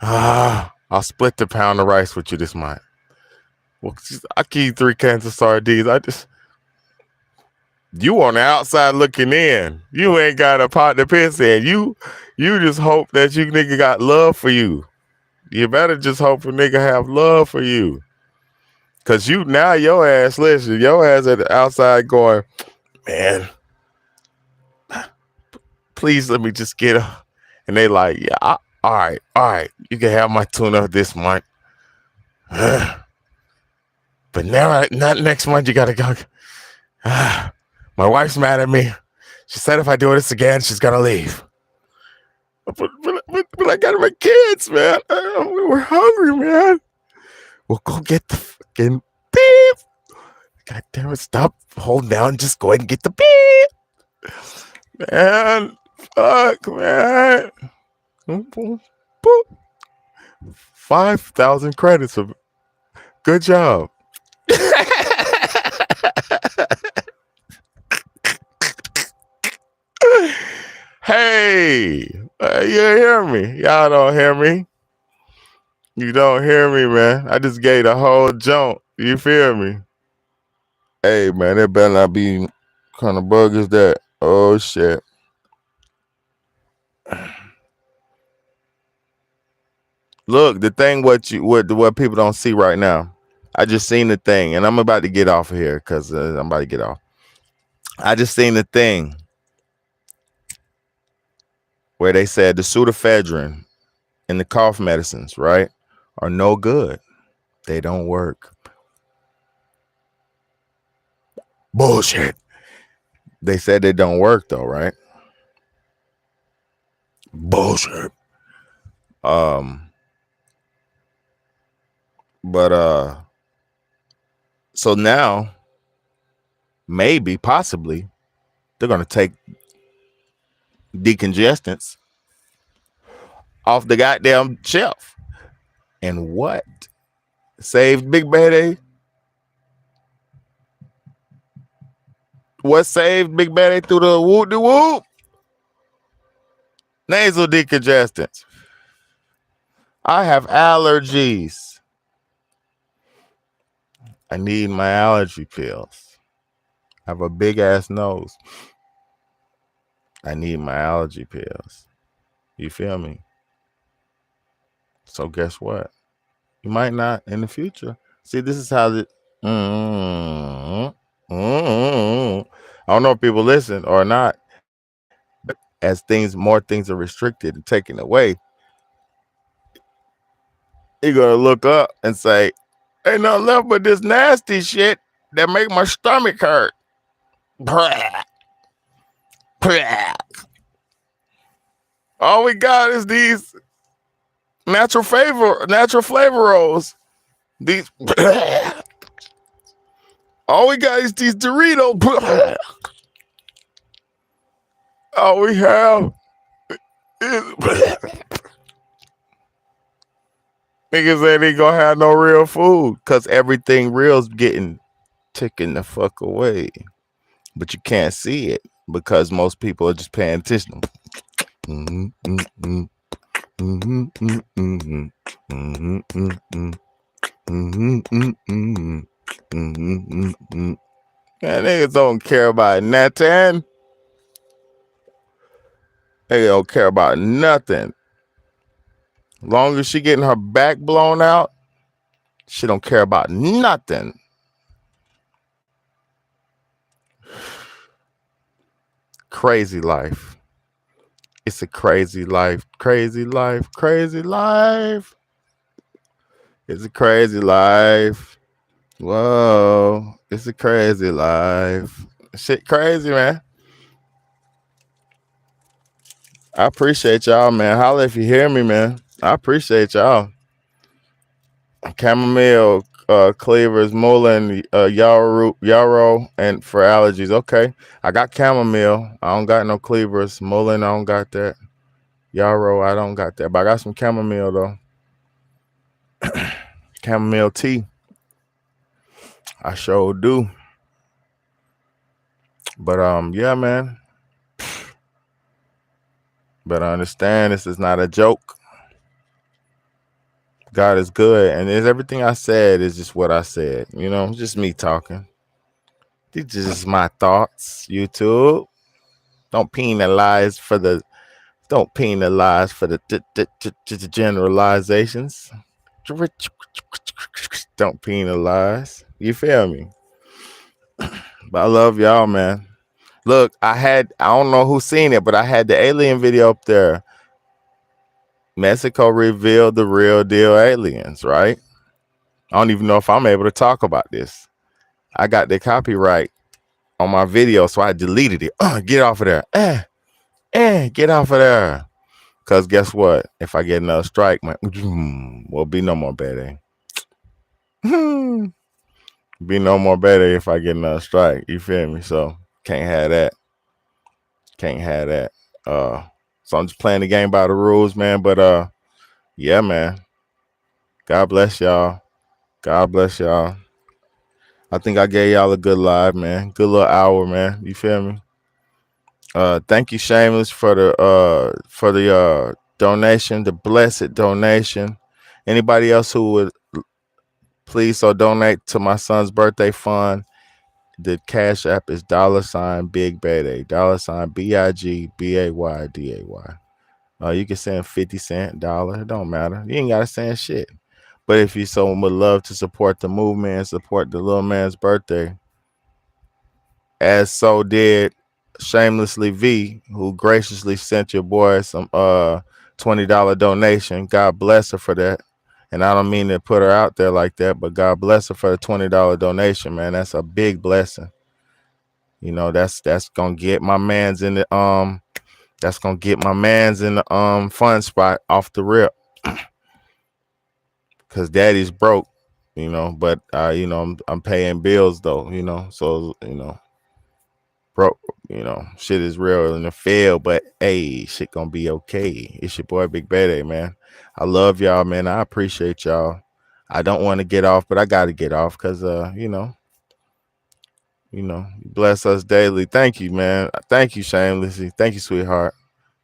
I'll split the pound of rice with you this month. Well, I keep 3 cans of sardines. You on the outside looking in. You ain't got a pot to piss in. You just hope that you nigga got love for you. You better just hope a nigga have love for you. Cause your ass at the outside going, man, please let me just get her. And they like, yeah, all right, you can have my tuna this month. But now, not next month, you gotta go. My wife's mad at me. She said if I do this again, she's gonna leave. But I got my kids, man. We're hungry, man. We'll go get the fucking beef. God damn it, stop holding down. Just go ahead and get the beef. Man, fuck, man. 5,000 credits. Good job. Hey, you hear me? Y'all don't hear me. You don't hear me, man. I just gave the whole jump. You feel me? Hey, man, it better not be kind of bug is that. Oh, shit. Look, the thing what people don't see right now. I just seen the thing, and I'm about to get off of here because I'm about to get off. I just seen the thing where they said the pseudoephedrine and the cough medicines, right, are no good. They don't work. Bullshit. They said they don't work though, right? Bullshit. Um, but so now maybe, possibly, they're gonna take decongestants off the goddamn shelf. And what saved Big Bad? What saved Big Bad through the whoop de whoop? Nasal decongestants. I have allergies. I need my allergy pills. I have a big ass nose. I need my allergy pills. You feel me? So guess what? You might not in the future. See, this is how the I don't know if people listen or not, but as more things are restricted and taken away, you're gonna look up and say, ain't nothing left but this nasty shit that make my stomach hurt. All we got is these natural flavor rolls. These all we got is these Doritos. All we have is niggas ain't even gonna have no real food because everything real's getting taken the fuck away. But you can't see it because most people are just paying attention. Man, niggas don't care about nothing. They don't care about nothing. Long as she getting her back blown out, she don't care about nothing. Crazy life. It's a crazy life. Crazy life. Crazy life. It's a crazy life. Whoa. It's a crazy life. Shit crazy, man. I appreciate y'all, man. Holla if you hear me, man. I appreciate y'all. Chamomile, cleavers, mullein, yarrow, and for allergies. Okay. I got chamomile. I don't got no cleavers. Mullein, I don't got that. Yarrow, I don't got that. But I got some chamomile, though. Chamomile tea. I sure do. But, yeah, man. Better understand this is not a joke. God is good, and everything I said is just what I said. You know, just me talking. These are just my thoughts. YouTube, don't penalize for the generalizations. Don't penalize. You feel me? But I love y'all, man. Look, I don't know who's seen it, but I had the alien video up there. Mexico revealed the real deal aliens, right? I don't even know if I'm able to talk about this. I got the copyright on my video, so I deleted it. Get off of there. Get off of there. Because guess what? If I get another strike, will be no more bad. Be no more better if I get another strike. You feel me? So can't have that. Can't have that. So I'm just playing the game by the rules, man. But yeah, man. God bless y'all. God bless y'all. I think I gave y'all a good live, man. Good little hour, man. You feel me? Thank you, Shameless, for the donation, the blessed donation. Anybody else who would please donate to my son's birthday fund? The cash app is $bigbayday, $BIGBAYDAY. You can send 50 cent, dollar. It don't matter. You ain't gotta send shit. But if you would love to support the movement and support the little man's birthday, as so did Shamelessly V, who graciously sent your boy some $20 donation. God bless her for that. And I don't mean to put her out there like that, but God bless her for the $20 donation, man. That's a big blessing. You know, that's gonna get my man's in the fun spot off the rip. Cause daddy's broke, you know, but I'm paying bills though, you know. So, broke, shit is real in the field, but hey, shit gonna be okay. It's your boy Big Bayday, man. I love y'all, man. I appreciate y'all. I don't want to get off, but I gotta get off because you bless us daily. Thank you, man. Thank you, Shamelessly. Thank you, sweetheart.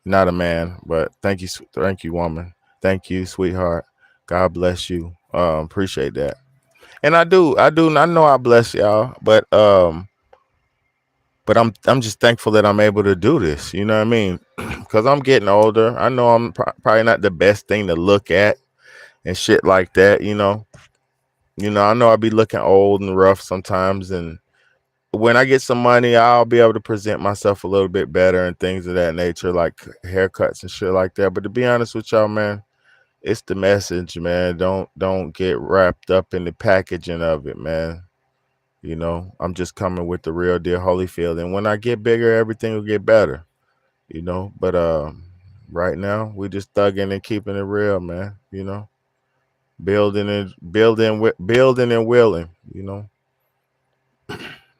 Not a man, but thank you, woman. Thank you, sweetheart. God bless you. Appreciate that. And I know I bless y'all, but I'm just thankful that I'm able to do this. You know what I mean? Because I'm getting older. I know I'm probably not the best thing to look at and shit like that. I know I'll be looking old and rough sometimes, and when I get some money, I'll be able to present myself a little bit better and things of that nature, like haircuts and shit like that. But to be honest with y'all, man, it's the message, man. Don't get wrapped up in the packaging of it, man. I'm just coming with the real deal Holyfield. And when I get bigger, everything will get better, But right now, we just thugging and keeping it real, man. Building and willing,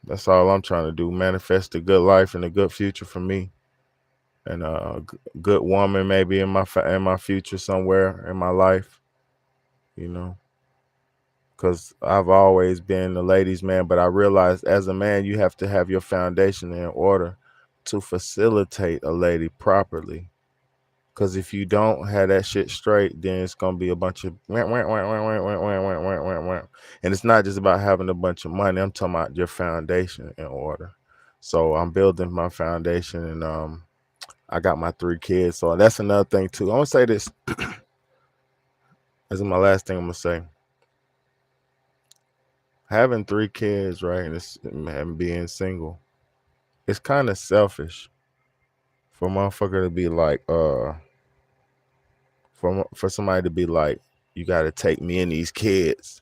That's all I'm trying to do. Manifest a good life and a good future for me. And a good woman maybe in my future somewhere in my life, because I've always been the ladies' man, but I realized as a man, you have to have your foundation in order to facilitate a lady properly. Because if you don't have that shit straight, then it's going to be a bunch of and it's not just about having a bunch of money. I'm talking about your foundation in order. So I'm building my foundation, and I got my 3 kids. So that's another thing too. I'm going to say this. This is my last thing I'm going to say. Having 3 kids, right, and being single, it's kind of selfish for a motherfucker to be like, for somebody to be like, you got to take me and these kids,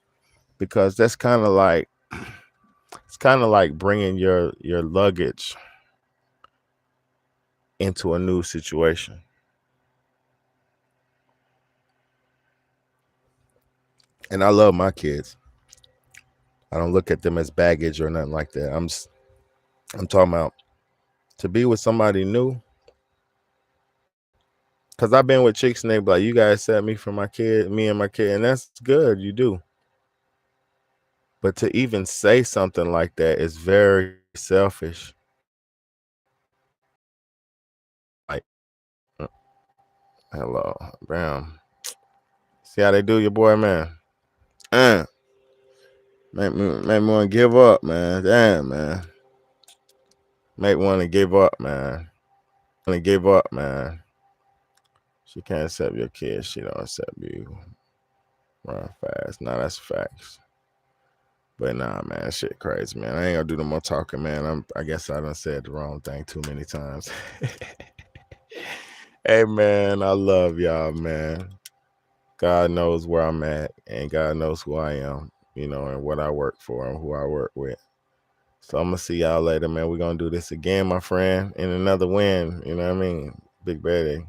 because that's kind of like, it's kind of like bringing your luggage into a new situation. And I love my kids. I don't look at them as baggage or nothing like that. I'm talking about to be with somebody new. Because I've been with chicks and they be like, you guys set me for me and my kid. And that's good. You do. But to even say something like that is very selfish. Like, hello, bam. See how they do your boy, man? Make me want to give up, man. Damn, man. Make want to give up, man. She can't accept your kid. She don't accept you. Run fast. Nah, that's facts. But nah, man, that shit crazy, man. I ain't gonna do no more talking, man. I guess I done said the wrong thing too many times. Hey, man, I love y'all, man. God knows where I'm at, and God knows who I am, and what I work for and who I work with. So I'm gonna see y'all later, man. We're gonna do this again, my friend, in another win. You know what I mean? Big Bayday.